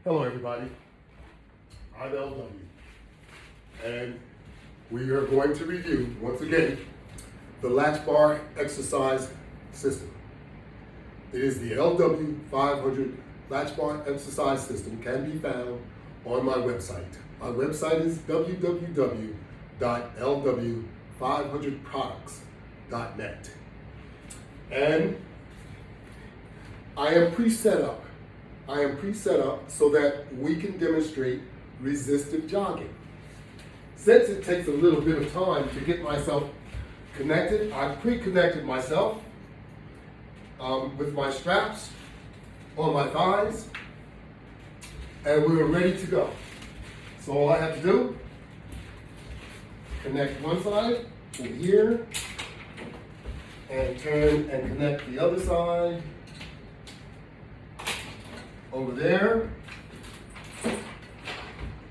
Hello everybody, I'm LW, and we are going to review, once again, the Latchbar exercise system. It is the LW500 Latchbar exercise system, can be found on my website. My website is www.lw500products.net. And I am pre-set up so that we can demonstrate resistive jogging. Since it takes a little bit of time to get myself connected, I've pre-connected myself with my straps on my thighs, and we're ready to go. So all I have to do, connect one side over here, and turn and connect the other side over there.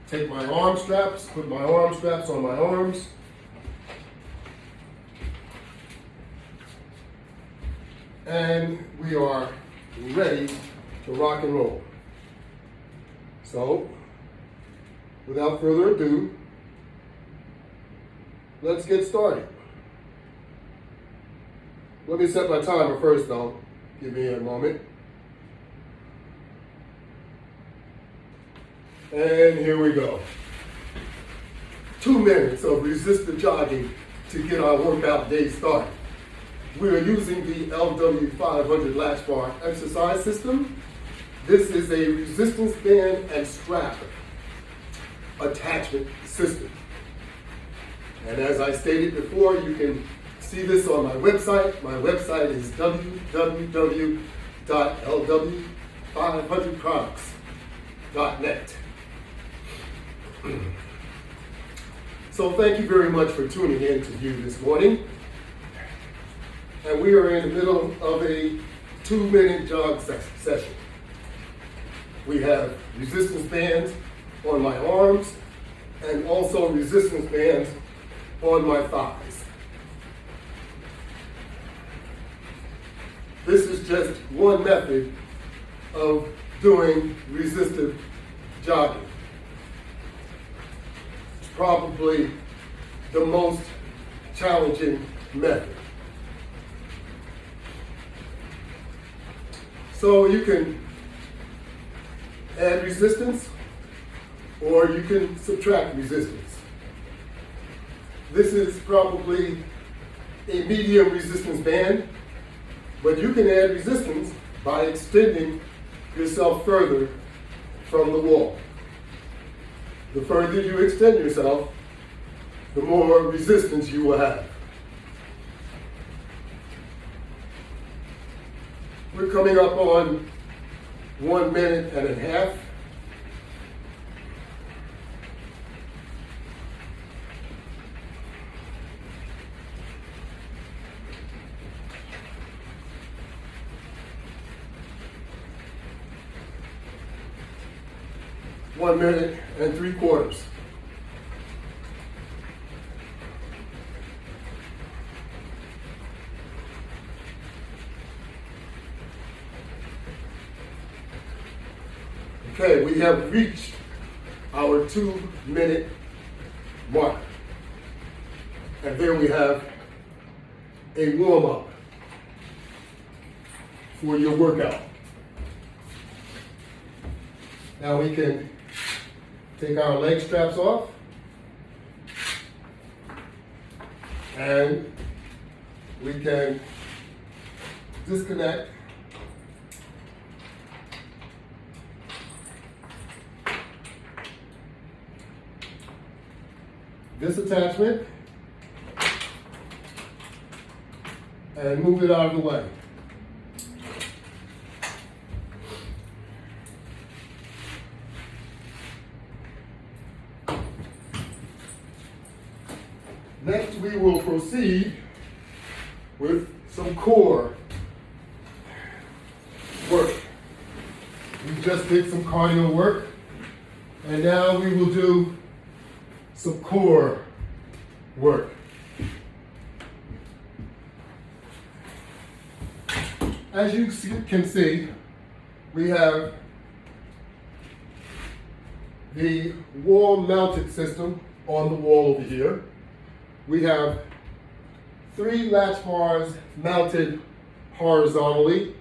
Take my arm straps, put my arm straps on my arms. And we are ready to rock and roll. So, without further ado, let's get started. Let me set my timer first though. Give me a moment. And here we go. 2 minutes of resistive jogging to get our workout day started. We are using the LW500 Latchbar exercise system. This is a resistance band and strap attachment system. And as I stated before, you can see this on my website. My website is www.lw500products.net. So thank you very much for tuning in to view this morning. And we are in the middle of a 2-minute jog session. We have resistance bands on my arms and also resistance bands on my thighs. This is just one method of doing resistive jogging. It's probably the most challenging method. So you can add resistance or you can subtract resistance. This is probably a medium resistance band, but you can add resistance by extending yourself further from the wall. The further you extend yourself, the more resistance you will have. We're coming up on 1 minute and a half. One minute and 3/4. Okay, we have reached our 2-minute mark. And there we have a warm-up for your workout. Now we can take our leg straps off and we can disconnect this attachment and move it out of the way. Next, we will proceed with some core work. We just did some cardio work, and now we will do some core work. As you can see, we have the wall-mounted system on the wall over here. We have 3 latch bars mounted horizontally,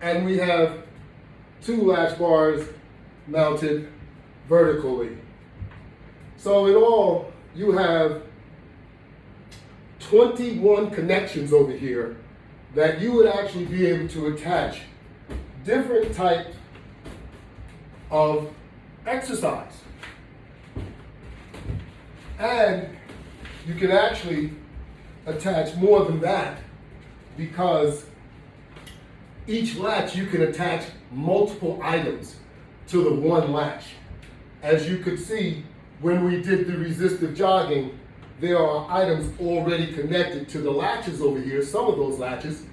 and we have 2 latch bars mounted vertically. So in all, you have 21 connections over here that you would actually be able to attach different type of exercise. And you can actually attach more than that, because each latch you can attach multiple items to the one latch. As you could see, when we did the resistive jogging, there are items already connected to the latches over here, some of those latches,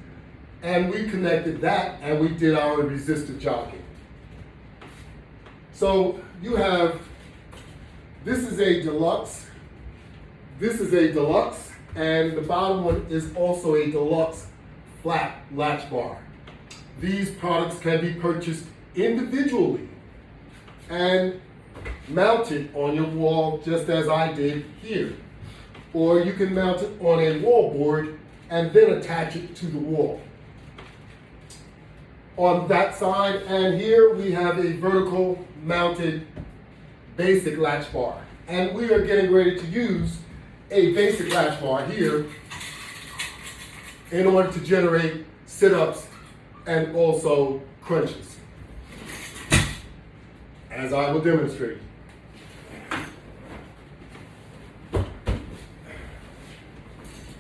and we connected that and we did our resistive jogging. So you have, this is a deluxe, and the bottom one is also a deluxe flat latch bar. These products can be purchased individually and mounted on your wall, just as I did here. Or you can mount it on a wall board and then attach it to the wall. On that side and here, we have a vertical mounted basic latch bar. And we are getting ready to use a basic latch bar here in order to generate sit-ups and also crunches, as I will demonstrate.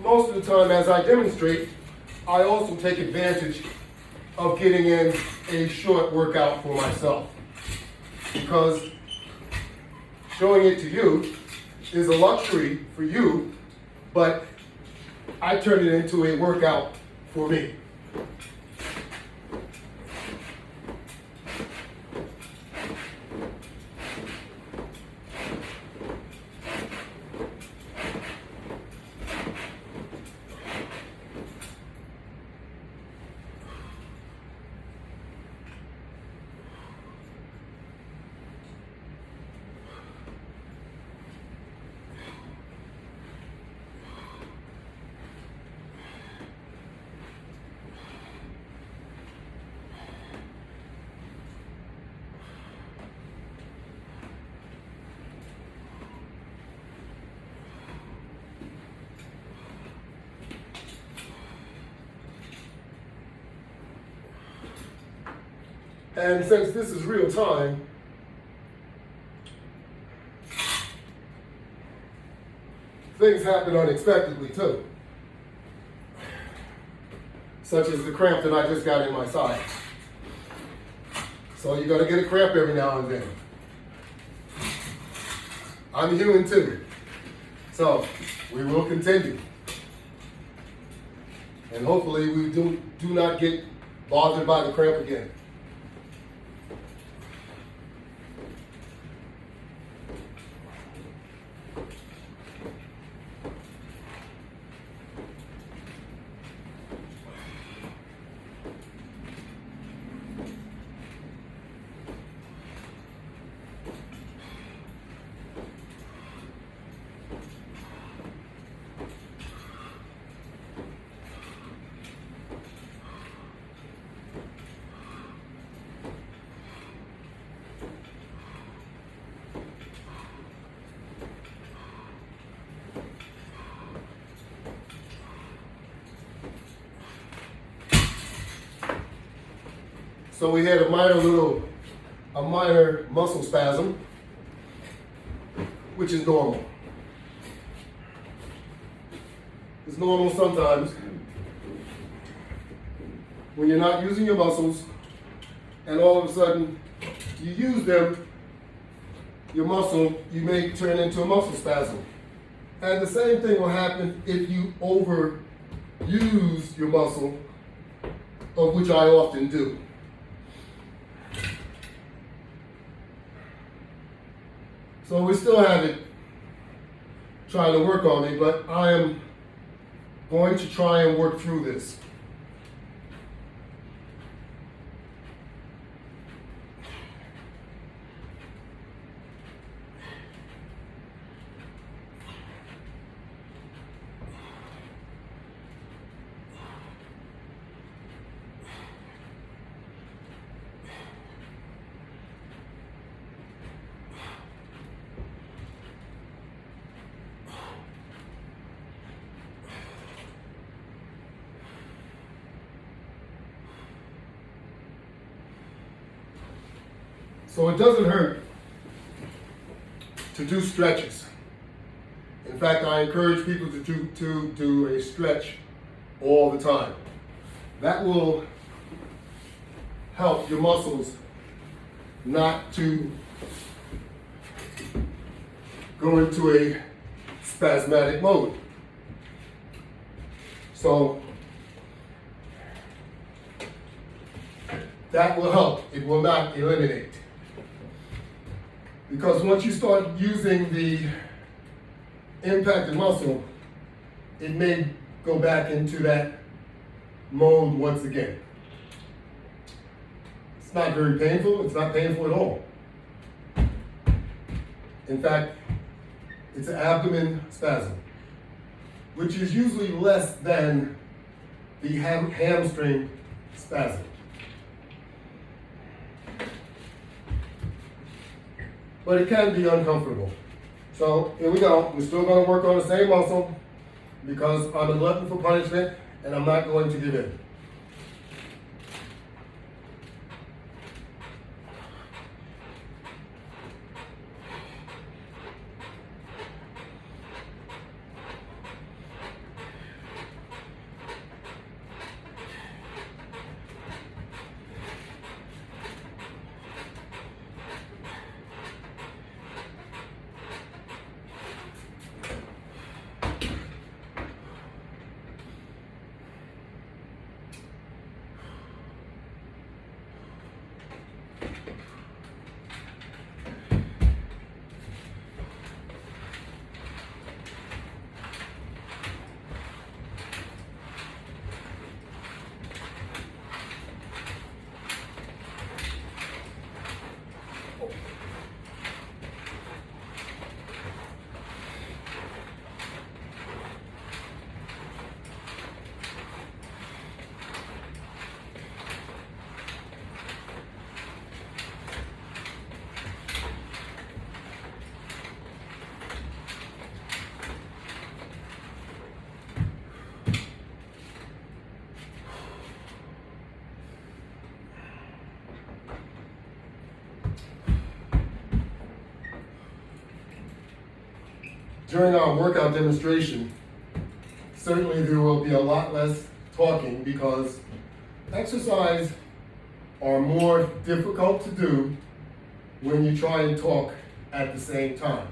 Most of the time as I demonstrate, I also take advantage of getting in a short workout for myself, because showing it to you is a luxury for you, but I turn it into a workout for me. And since this is real time, things happen unexpectedly too. Such as the cramp that I just got in my side. So you're gonna get a cramp every now and then. I'm human too. So we will continue. And hopefully we do not get bothered by the cramp again. So we had a minor muscle spasm, which is normal. It's normal sometimes when you're not using your muscles and all of a sudden you use them, you may turn into a muscle spasm. And the same thing will happen if you overuse your muscle, of which I often do. So we still have it trying to work on me, but I am going to try and work through this. So it doesn't hurt to do stretches. In fact, I encourage people to do a stretch all the time. That will help your muscles not to go into a spasmodic mode. So that will help. It will not eliminate. Because once you start using the impacted muscle, it may go back into that mode once again. It's not very painful. It's not painful at all. In fact, it's an abdomen spasm, which is usually less than the hamstring spasm. But it can be uncomfortable. So here we go. We're still going to work on the same muscle because I'm a glutton for punishment and I'm not going to give in. During our workout demonstration, certainly there will be a lot less talking because exercise are more difficult to do when you try and talk at the same time.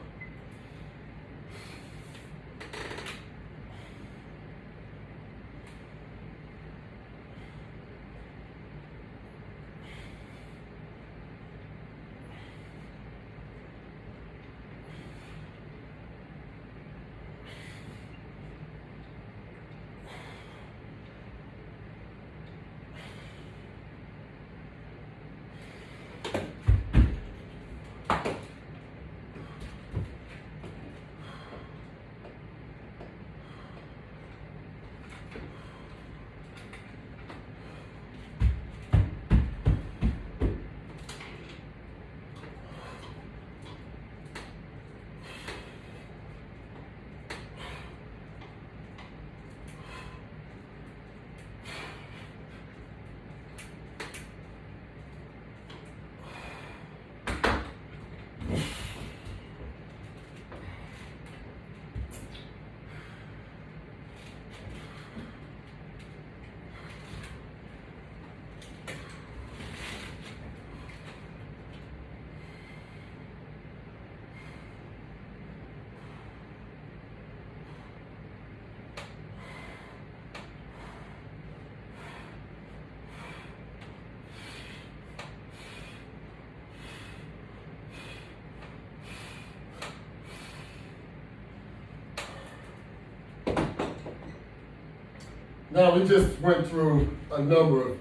Now, we just went through a number of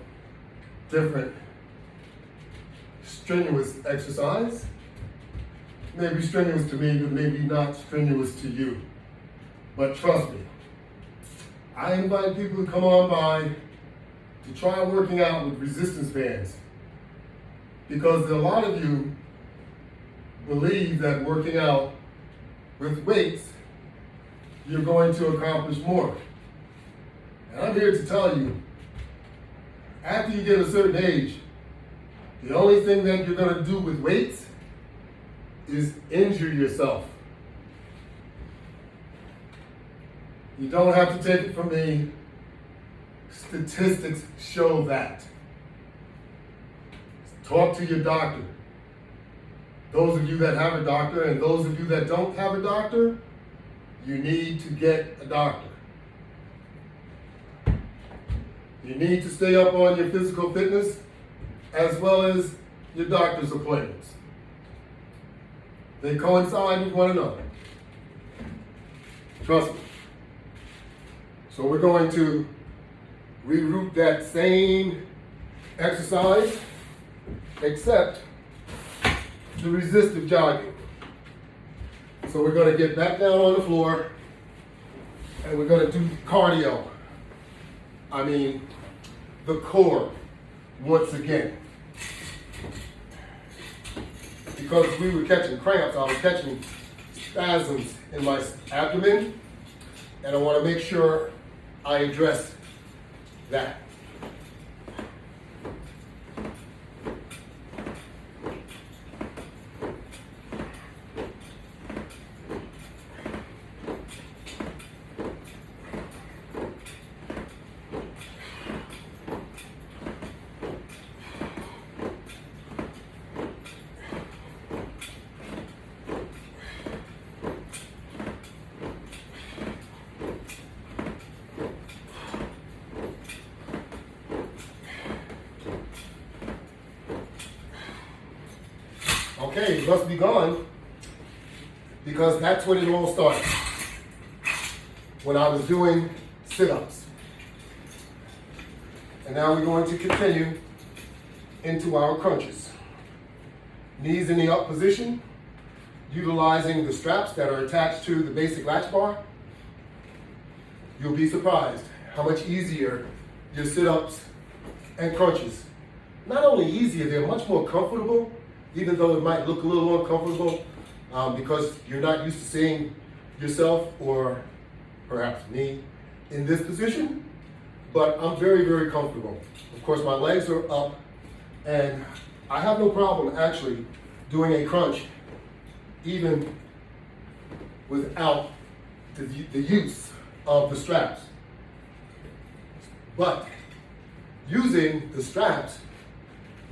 different strenuous exercise. Maybe strenuous to me, but maybe not strenuous to you. But trust me, I invite people to come on by to try working out with resistance bands. Because a lot of you believe that working out with weights, you're going to accomplish more. And I'm here to tell you, after you get a certain age, The only thing that you're going to do with weights is injure yourself. You don't have to take it from me. Statistics show that. Talk to your doctor. Those of you that have a doctor and those of you that don't have a doctor, you need to get a doctor. You need to stay up on your physical fitness as well as your doctor's appointments. They coincide with one another. Trust me. So we're going to reroute that same exercise, except the resistive jogging. So we're going to get back down on the floor and we're going to do cardio. I mean, the core once again. Because we were catching cramps, I was catching spasms in my abdomen, and I want to make sure I address that. Okay, it must be gone, because that's when it all started. When I was doing sit-ups. And now we're going to continue into our crunches. Knees in the up position, utilizing the straps that are attached to the basic latch bar. You'll be surprised how much easier your sit-ups and crunches. Not only easier, they're much more comfortable, even though it might look a little uncomfortable because you're not used to seeing yourself, or perhaps me, in this position. But I'm very, very comfortable. Of course, my legs are up, and I have no problem actually doing a crunch even without the use of the straps. But using the straps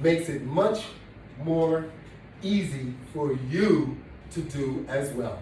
makes it much more easy for you to do as well.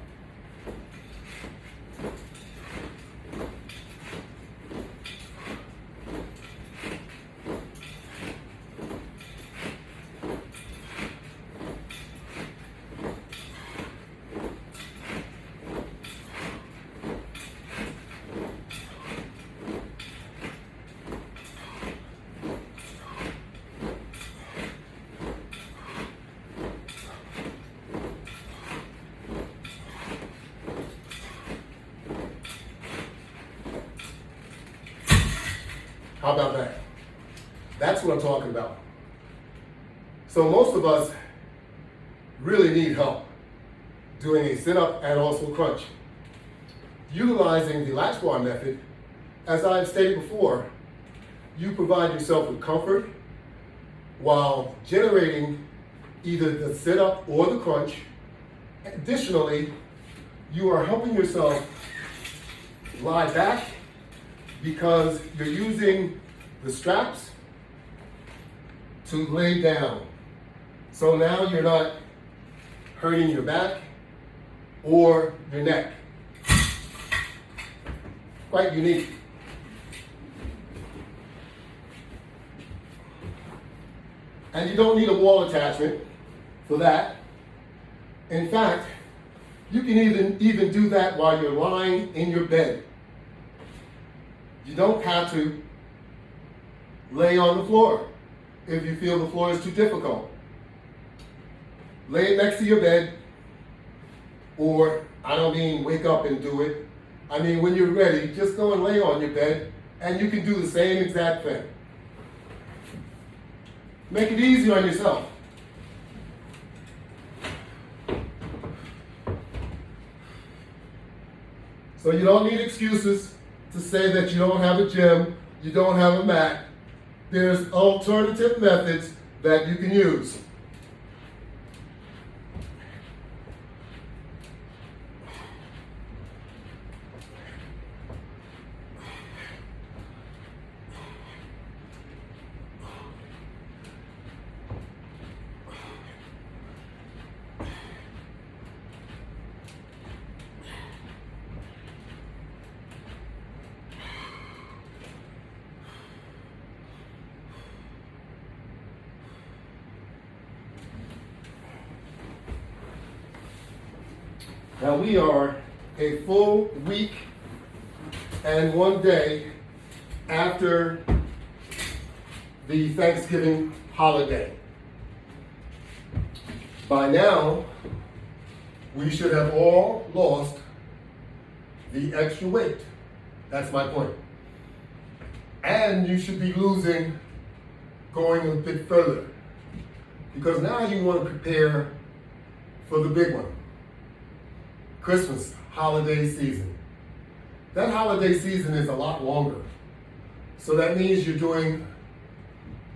How about that? That's what I'm talking about. So most of us really need help doing a sit-up and also crunch. Utilizing the latch bar method, as I've stated before, you provide yourself with comfort while generating either the sit-up or the crunch. Additionally, you are helping yourself lie back because you're using the straps to lay down. So now you're not hurting your back or your neck. Quite unique. And you don't need a wall attachment for that. In fact, you can even do that while you're lying in your bed. You don't have to lay on the floor if you feel the floor is too difficult. Lay it next to your bed, or I don't mean wake up and do it. I mean when you're ready, just go and lay on your bed and you can do the same exact thing. Make it easy on yourself. So you don't need excuses to say that you don't have a gym, you don't have a mat. There's alternative methods that you can use. Now we are a full week and 1 day after the Thanksgiving holiday. By now, we should have all lost the extra weight. That's my point. And you should be losing going a bit further, because now you want to prepare for the big one. Christmas, holiday season. That holiday season is a lot longer. So that means you're doing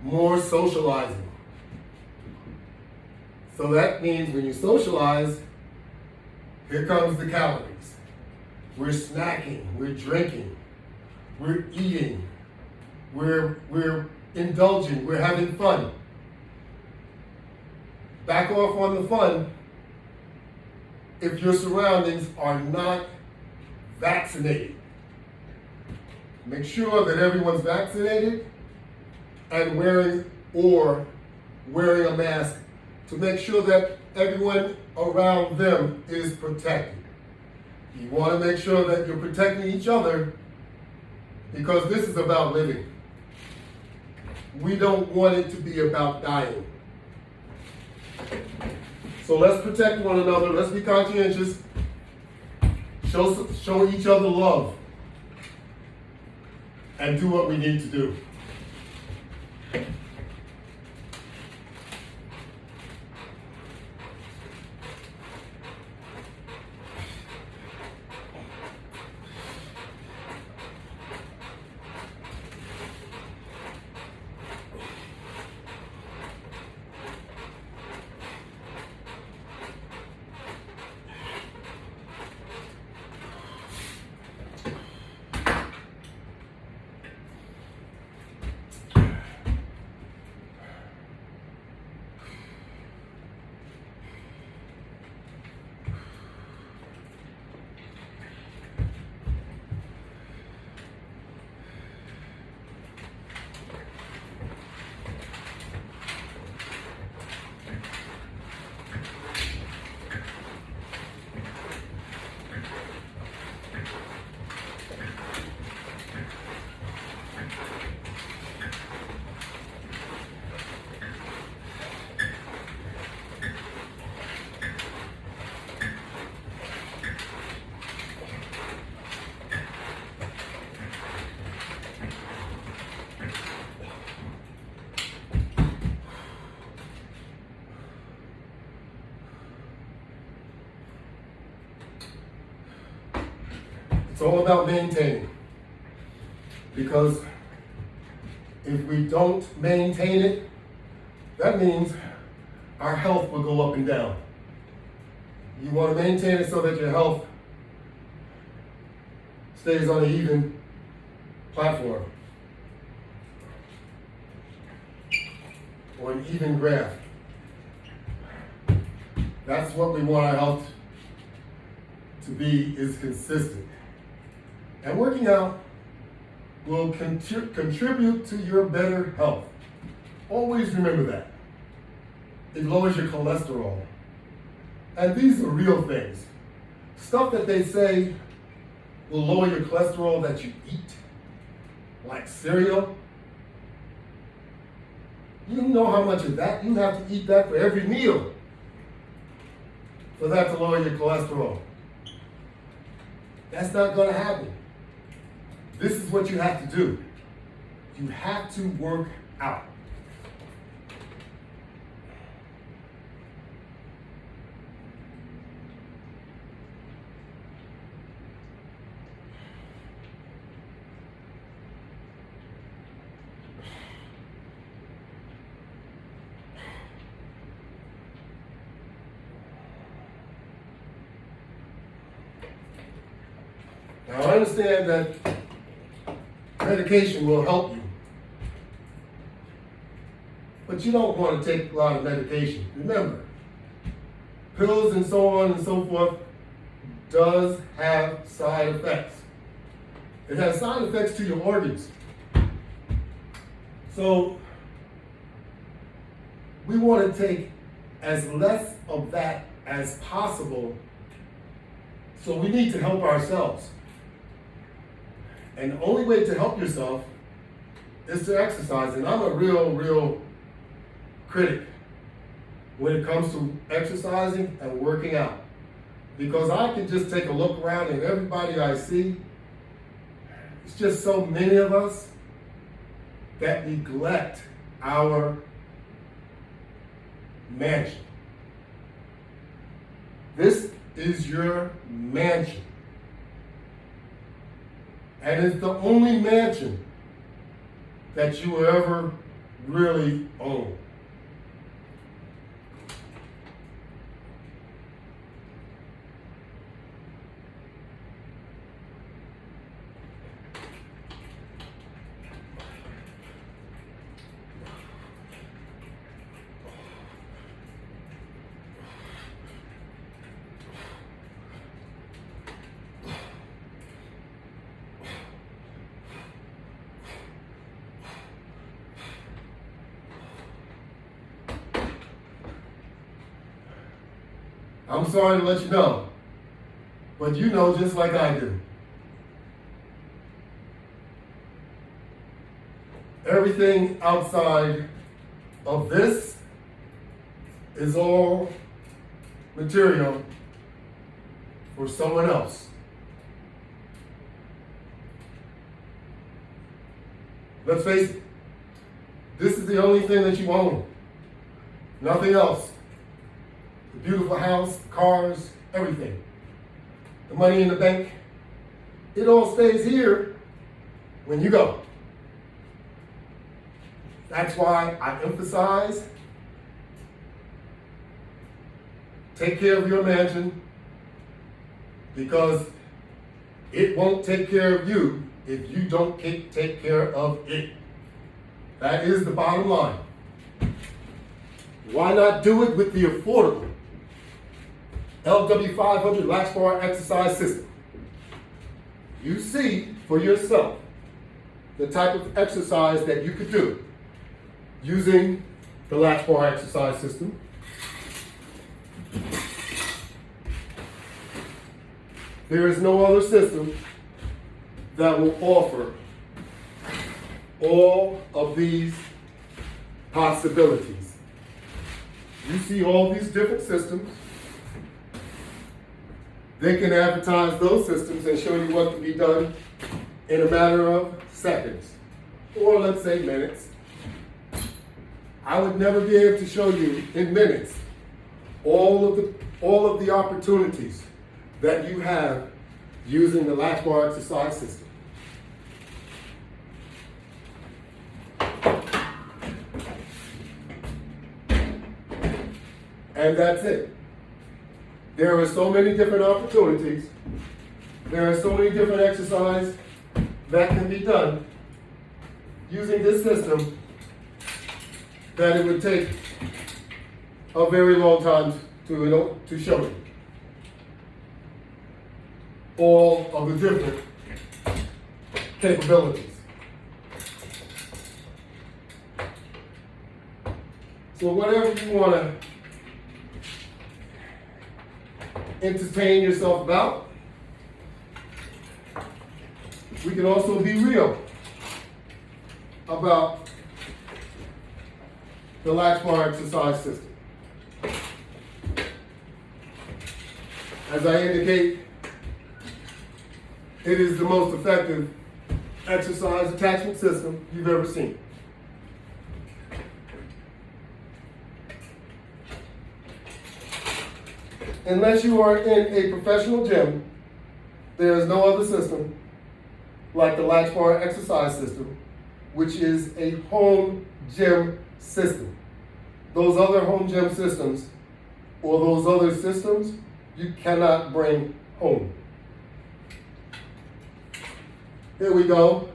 more socializing. So that means when you socialize, here comes the calories. We're snacking, we're drinking, we're eating, we're indulging, we're having fun. Back off on the fun if your surroundings are not vaccinated. Make sure that everyone's vaccinated and wearing a mask to make sure that everyone around them is protected. You want to make sure that you're protecting each other, because this is about living. We don't want it to be about dying. So let's protect one another, let's be conscientious, show each other love, and do what we need to do. It's all about maintaining, because if we don't maintain it, that means our health will go up and down. You want to maintain it so that your health stays on an even platform or an even graph. That's what we want our health to be, is consistent. And working out will contribute to your better health. Always remember that. It lowers your cholesterol. And these are real things. Stuff that they say will lower your cholesterol that you eat, like cereal. You know how much of that you have to eat that for every meal for that to lower your cholesterol. That's not going to happen. This is what you have to do. You have to work out. Now I understand that medication will help you, but you don't want to take a lot of medication. Remember, pills and so on and so forth does have side effects. It has side effects to your organs. So we want to take as less of that as possible. So we need to help ourselves. And the only way to help yourself is to exercise. And I'm a real critic when it comes to exercising and working out. Because I can just take a look around and everybody I see, it's just so many of us that neglect our mansion. This is your mansion. And it's the only mansion that you will ever really own. I'm sorry to let you know, but you know just like I do. Everything outside of this is all material for someone else. Let's face it, this is the only thing that you own. Nothing else. The beautiful house, the cars, everything. The money in the bank, it all stays here when you go. That's why I emphasize, take care of your mansion, because it won't take care of you if you don't take care of it. That is the bottom line. Why not do it with the affordable LW500 Latchbar exercise system? You see for yourself the type of exercise that you could do using the Latchbar exercise system. There is no other system that will offer all of these possibilities. You see all these different systems. They can advertise those systems and show you what can be done in a matter of seconds, or let's say minutes. I would never be able to show you in minutes all of the opportunities that you have using the Latchbar exercise system. And that's it. There are so many different opportunities. There are so many different exercises that can be done using this system that it would take a very long time to show you all of the different capabilities. So whatever you want to entertain yourself about, we can also be real about the Latchbar exercise system. As I indicate, it is the most effective exercise attachment system you've ever seen. Unless you are in a professional gym, there is no other system like the Latchbar exercise system, which is a home gym system. Those other home gym systems, or those other systems, you cannot bring home. Here we go.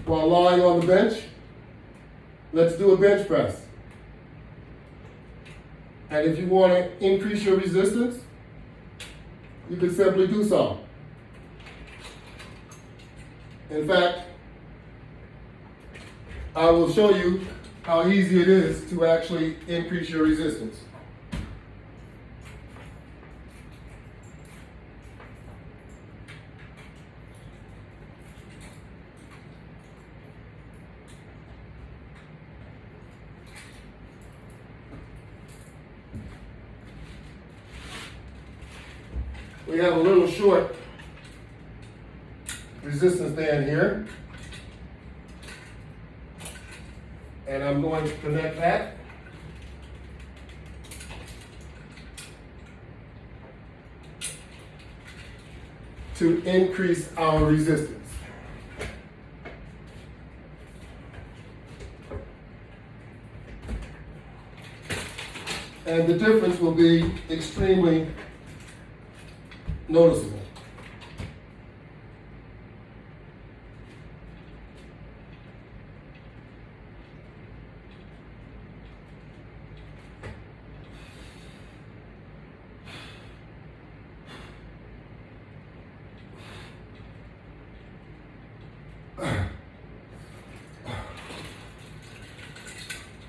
While lying on the bench, let's do a bench press. And if you want to increase your resistance, you can simply do so. In fact, I will show you how easy it is to actually increase your resistance. We have a little short resistance band here. And I'm going to connect that to increase our resistance. And the difference will be extremely noticeable.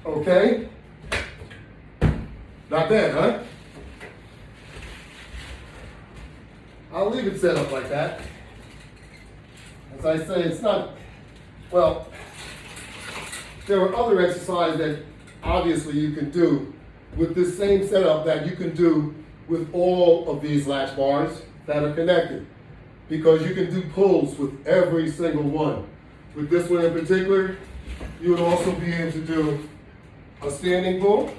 Okay? Not bad, huh? I'll leave it set up like that. As I say, it's not, well, there are other exercises that obviously you can do with this same setup that you can do with all of these latch bars that are connected, because you can do pulls with every single one. With this one in particular, you would also be able to do a standing pull,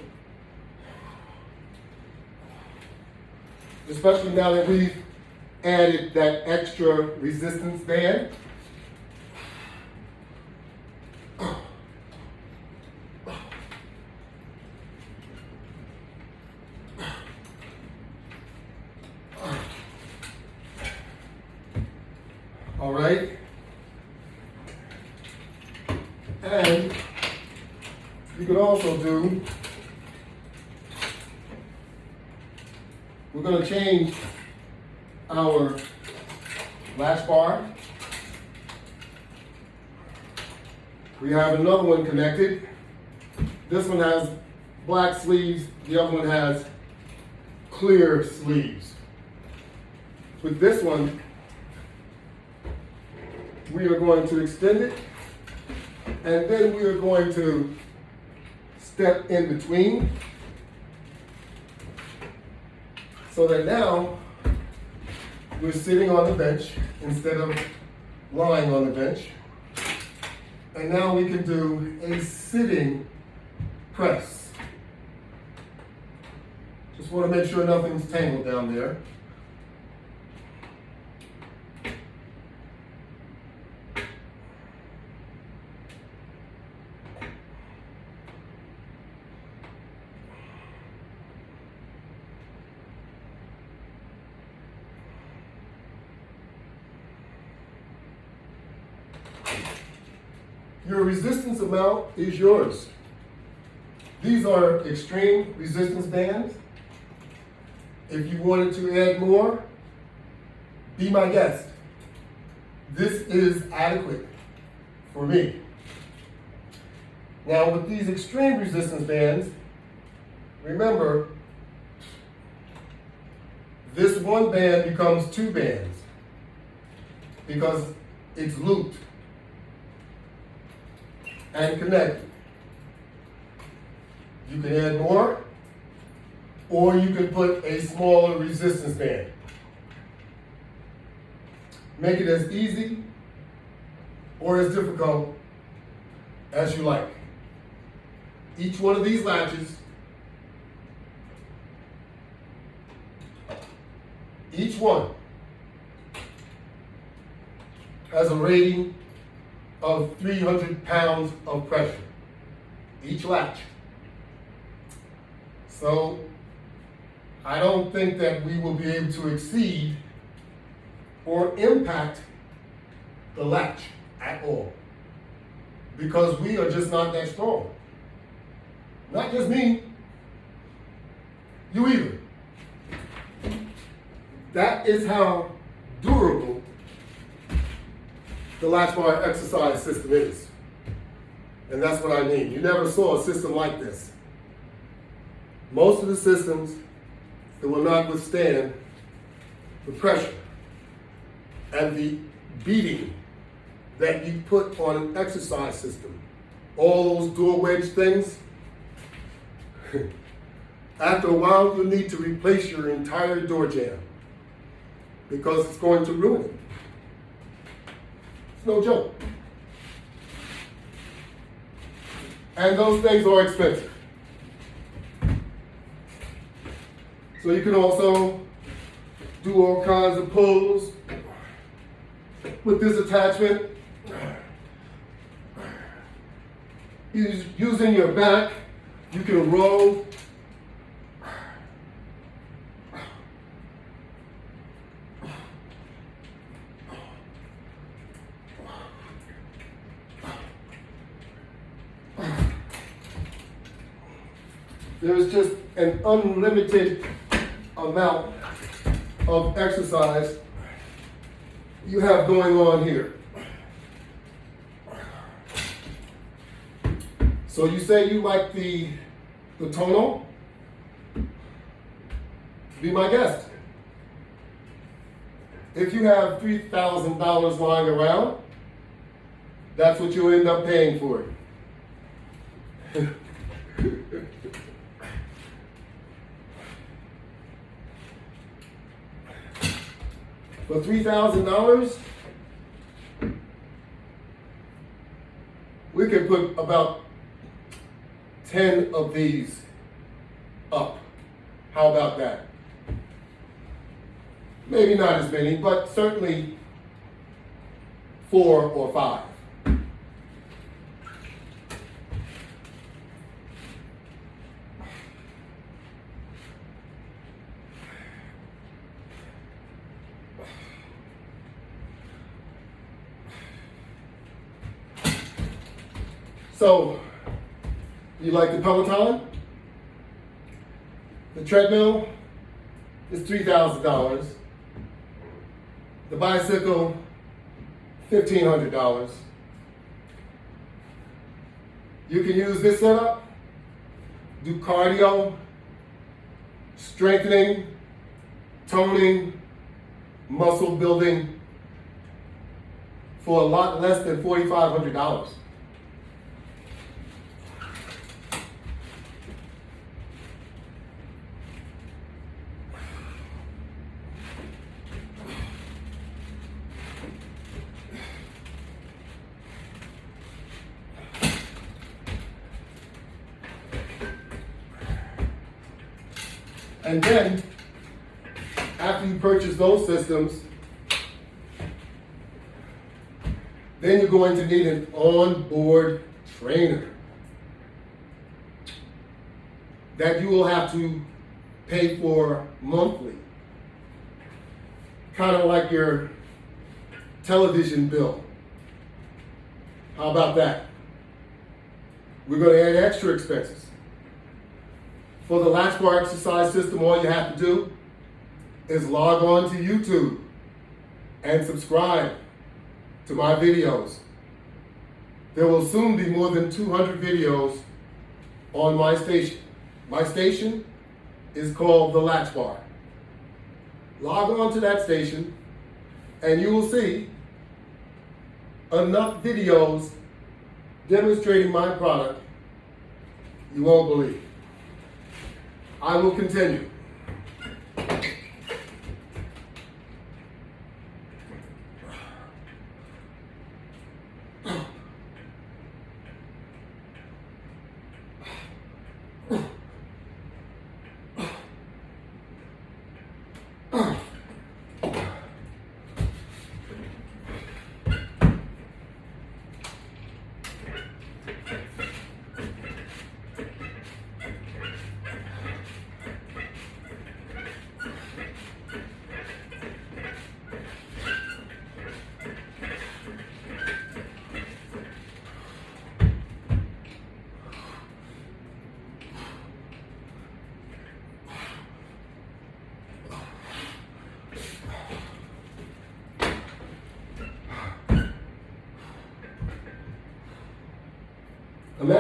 especially now that we've added that extra resistance band. All right. And you could also do, we're going to change our latch bar. We have another one connected. This one has black sleeves, the other one has clear sleeves. With this one, we are going to extend it, and then we are going to step in between, so that now we're sitting on the bench instead of lying on the bench. And now we can do a sitting press. Just want to make sure nothing's tangled down there. Your resistance amount is yours. These are extreme resistance bands. If you wanted to add more, be my guest. This is adequate for me. Now with these extreme resistance bands, remember, this one band becomes two bands because it's looped and connected. You can add more, or you can put a smaller resistance band. Make it as easy or as difficult as you like. Each one of these latches, each one has a rating of 300 pounds of pressure, each latch. So I don't think that we will be able to exceed or impact the latch at all. Because we are just not that strong. Not just me, you either. That is how durable the Latchbar exercise system is. And that's what I mean. You never saw a system like this. Most of the systems, it will not withstand the pressure and the beating that you put on an exercise system. All those door wedge things, after a while you'll need to replace your entire door jamb because it's going to ruin it. It's no joke. And those things are expensive. So you can also do all kinds of pulls with this attachment. Using your back, you can roll. There's just an unlimited amount of exercise you have going on here. So you say you like the tonal? Be my guest. If you have $3,000 lying around, that's what you'll end up paying for it. For $3,000, we could put about 10 of these up. How about that? Maybe not as many, but certainly 4 or 5. So, you like the Peloton? The treadmill is $3,000. The bicycle, $1,500. You can use this setup, do cardio, strengthening, toning, muscle building for a lot less than $4,500. And then, after you purchase those systems, then you're going to need an onboard trainer that you will have to pay for monthly. Kind of like your television bill. How about that? We're going to add extra expenses. For the Latchbar exercise system, all you have to do is log on to YouTube and subscribe to my videos. There will soon be more than 200 videos on my station. My station is called the Latchbar. Log on to that station and you will see enough videos demonstrating my product you won't believe. I will continue.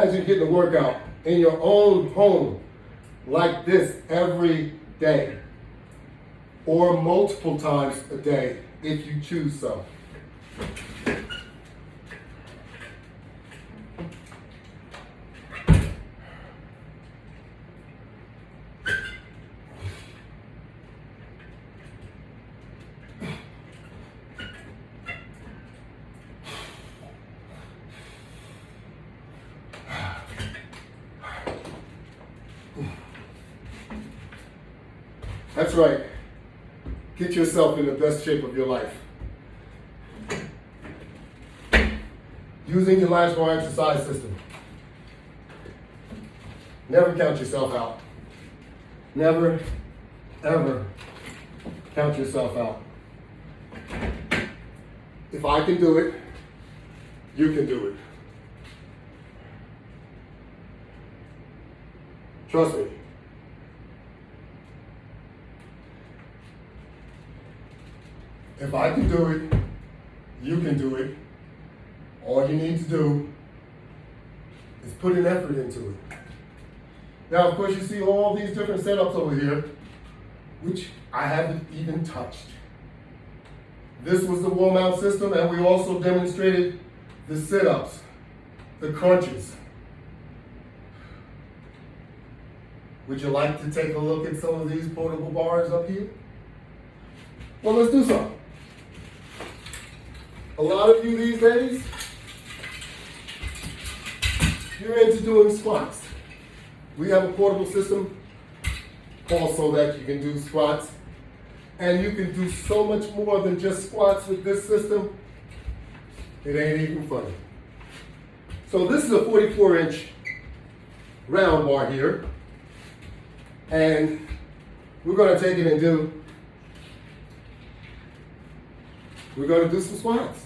Imagine getting a workout in your own home like this every day, or multiple times a day if you choose so. That's right. Get yourself in the best shape of your life. Using your Latchbar exercise system. Never count yourself out. Never, ever count yourself out. If I can do it, you can do it. Trust me. If I can do it, you can do it. All you need to do is put an effort into it. Now, of course, you see all these different setups over here, which I haven't even touched. This was the wall mount system, and we also demonstrated the sit-ups, the crunches. Would you like to take a look at some of these portable bars up here? Well, let's do some. A lot of you these days, you're into doing squats. We have a portable system also that you can do squats. And you can do so much more than just squats with this system. It ain't even funny. So this is a 44-inch round bar here. And we're going to take it and we're going to do some squats.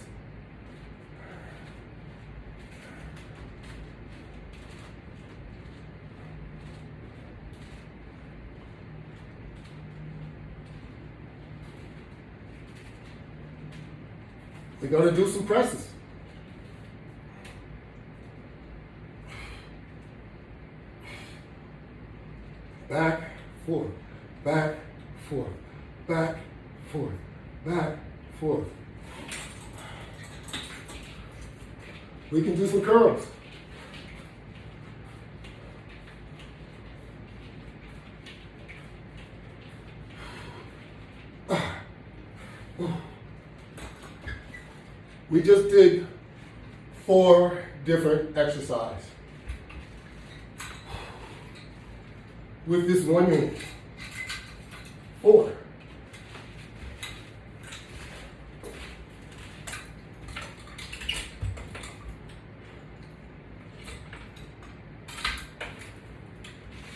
We're going to do some presses. Back, forth, back, forth, back, forth, back, forth. We can do some curls. We just did 4 different exercises with this one unit. 4.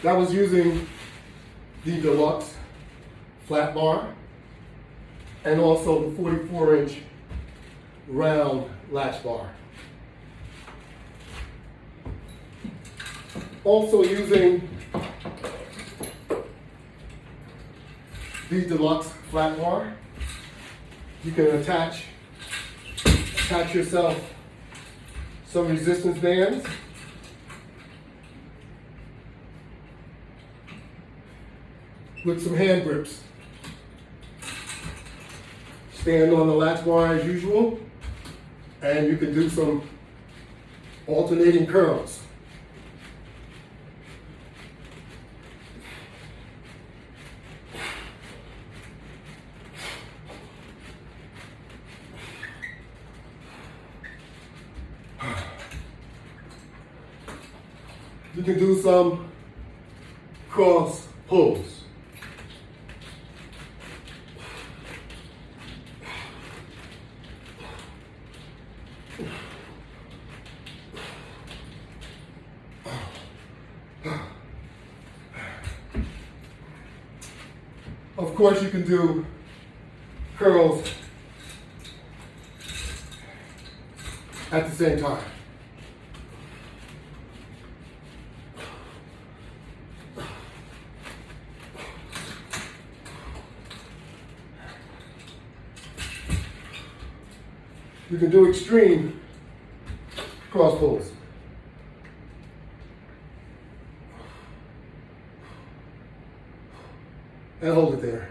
That was using the deluxe flat bar and also the 44-inch round latch bar. Also using the deluxe flat bar, you can attach yourself some resistance bands. With some hand grips. Stand on the latch bar as usual. And you can do some alternating curls. You can do some cross pulls. Of course, you can do curls at the same time. You can do extreme cross pulls. and hold it there.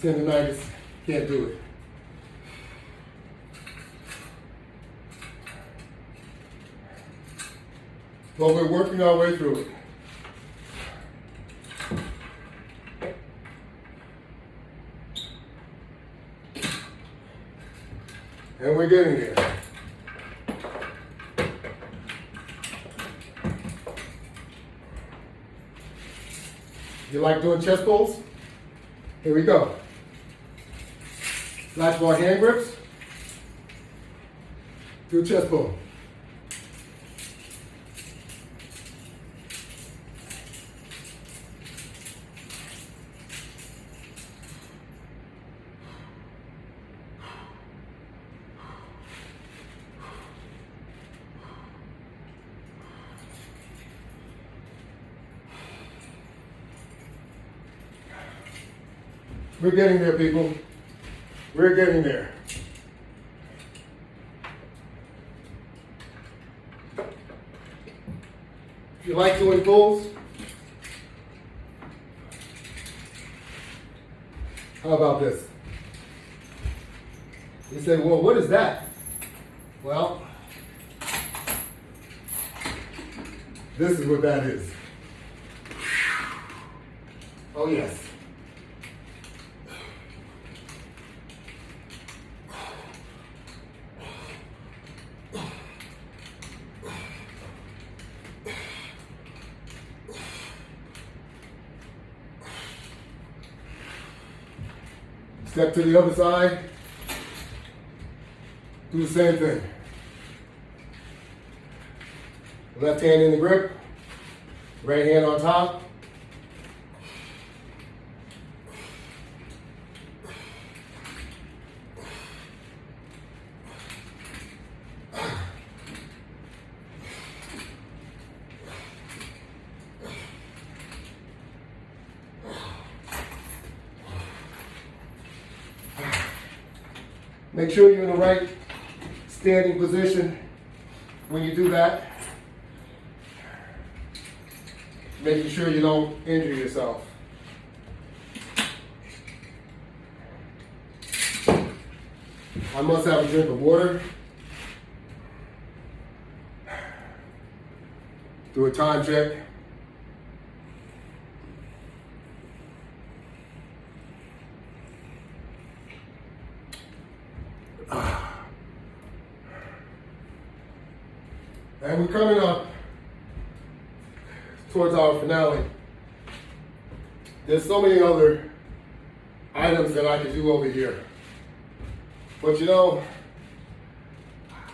Tendonitis, can't do it. But we're working our way through it. And we're getting there. You like doing chest pulls? Here we go. Latchbar hand grips. Do a chest pull. We're getting there, people. We're getting there. If you like doing pulls, how about this? You say, well, what is that? Well, this is what that is. Oh, yes. Step to the other side. Do the same thing. Left hand in the grip, right hand on top. Make sure you're in the right standing position when you do that. Making sure you don't injure yourself. I must have a drink of water. Do a time check. And we're coming up towards our finale. There's so many other items that I could do over here. But you know,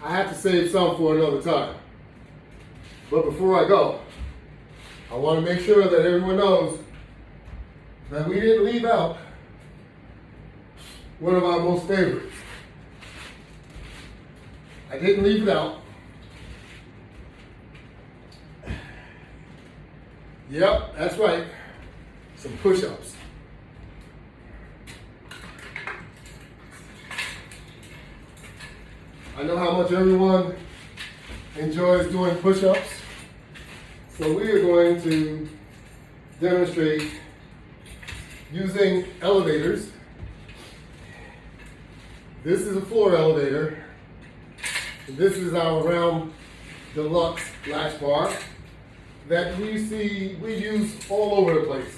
I have to save some for another time. But before I go, I want to make sure that everyone knows that we didn't leave out one of our most favorites. I didn't leave it out. Yep, that's right. Some push-ups. I know how much everyone enjoys doing push-ups. So we are going to demonstrate using elevators. This is a floor elevator. This is our round deluxe latch bar that we use all over the place.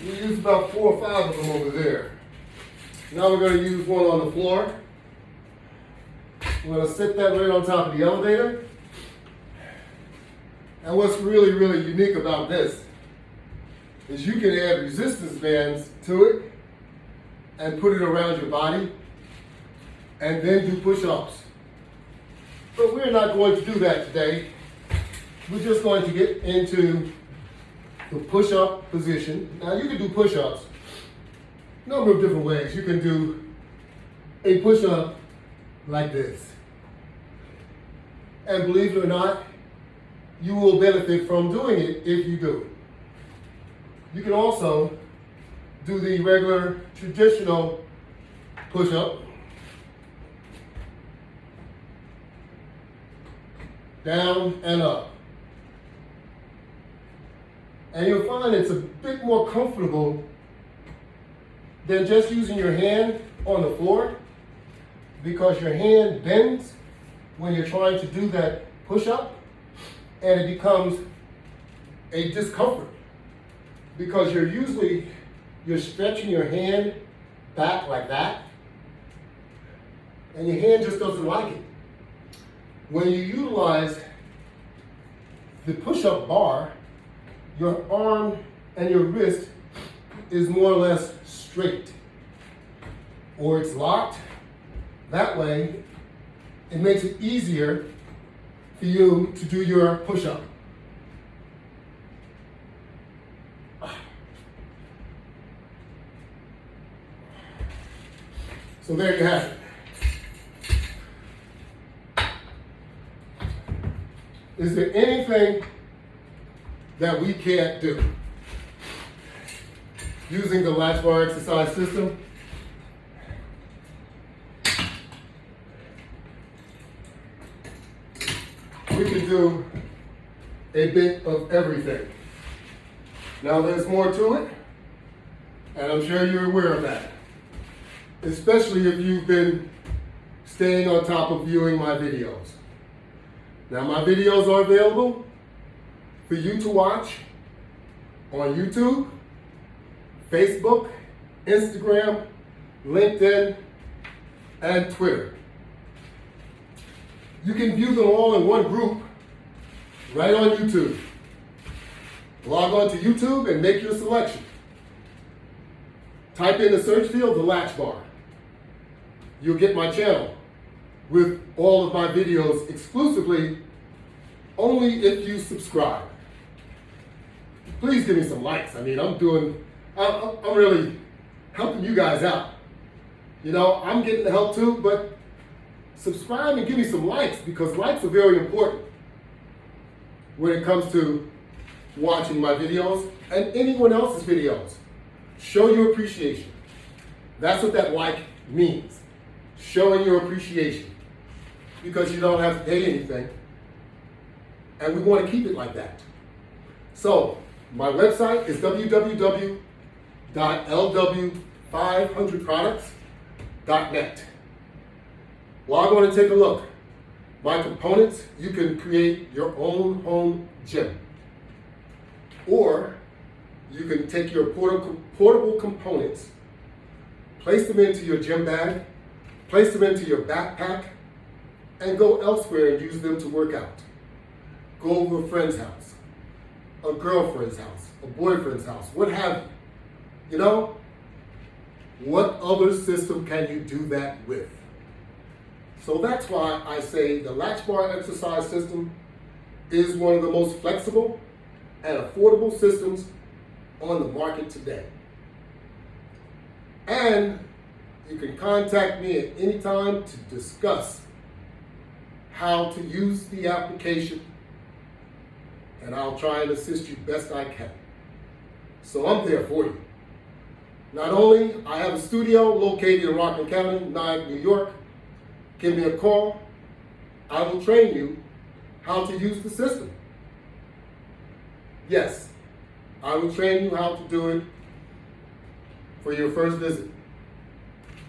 We use about 4 or 5 of them over there. Now we're going to use one on the floor. We're going to sit that right on top of the elevator. And what's really, really unique about this is you can add resistance bands to it and put it around your body and then do push-ups. But we're not going to do that today. We're just going to get into the push-up position. Now you can do push-ups a number of different ways. You can do a push-up like this. And believe it or not, you will benefit from doing it if you do it. You can also do the regular traditional push-up. Down and up. And you'll find it's a bit more comfortable than just using your hand on the floor, because your hand bends when you're trying to do that push-up, and it becomes a discomfort because you're stretching your hand back like that, and your hand just doesn't like it. When you utilize the push-up bar, your arm and your wrist is more or less straight, or it's locked. That way, it makes it easier for you to do your push-up. So there you have it. Is there anything that we can't do using the Latchbar exercise system? We can do a bit of everything. Now there's more to it, and I'm sure you're aware of that, especially if you've been staying on top of viewing my videos. Now my videos are available for you to watch on YouTube, Facebook, Instagram, LinkedIn, and Twitter. You can view them all in one group right on YouTube. Log on to YouTube and make your selection. Type in the search field, the Latchbar. You'll get my channel with all of my videos exclusively only if you subscribe. Please give me some likes. I mean, I'm really helping you guys out. You know, I'm getting the help too, but subscribe and give me some likes, because likes are very important when it comes to watching my videos and anyone else's videos. Show your appreciation. That's what that like means. Showing your appreciation, because you don't have to pay anything, and we want to keep it like that. So my website is www.LW500products.net. Log on and take a look. My components, you can create your own home gym, or you can take your portable components, place them into your gym bag, place them into your backpack, and go elsewhere and use them to work out. Go over a friend's house, a girlfriend's house, a boyfriend's house, what have you. You know, what other system can you do that with? So that's why I say the Latchbar exercise system is one of the most flexible and affordable systems on the market today. And you can contact me at any time to discuss how to use the application, and I'll try and assist you best I can. So I'm there for you. Not only, I have a studio located in Rockland County, New York. Give me a call. I will train you how to use the system. Yes, I will train you how to do it for your first visit.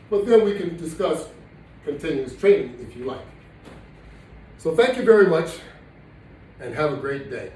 But then we can discuss continuous training if you like. So thank you very much, and have a great day.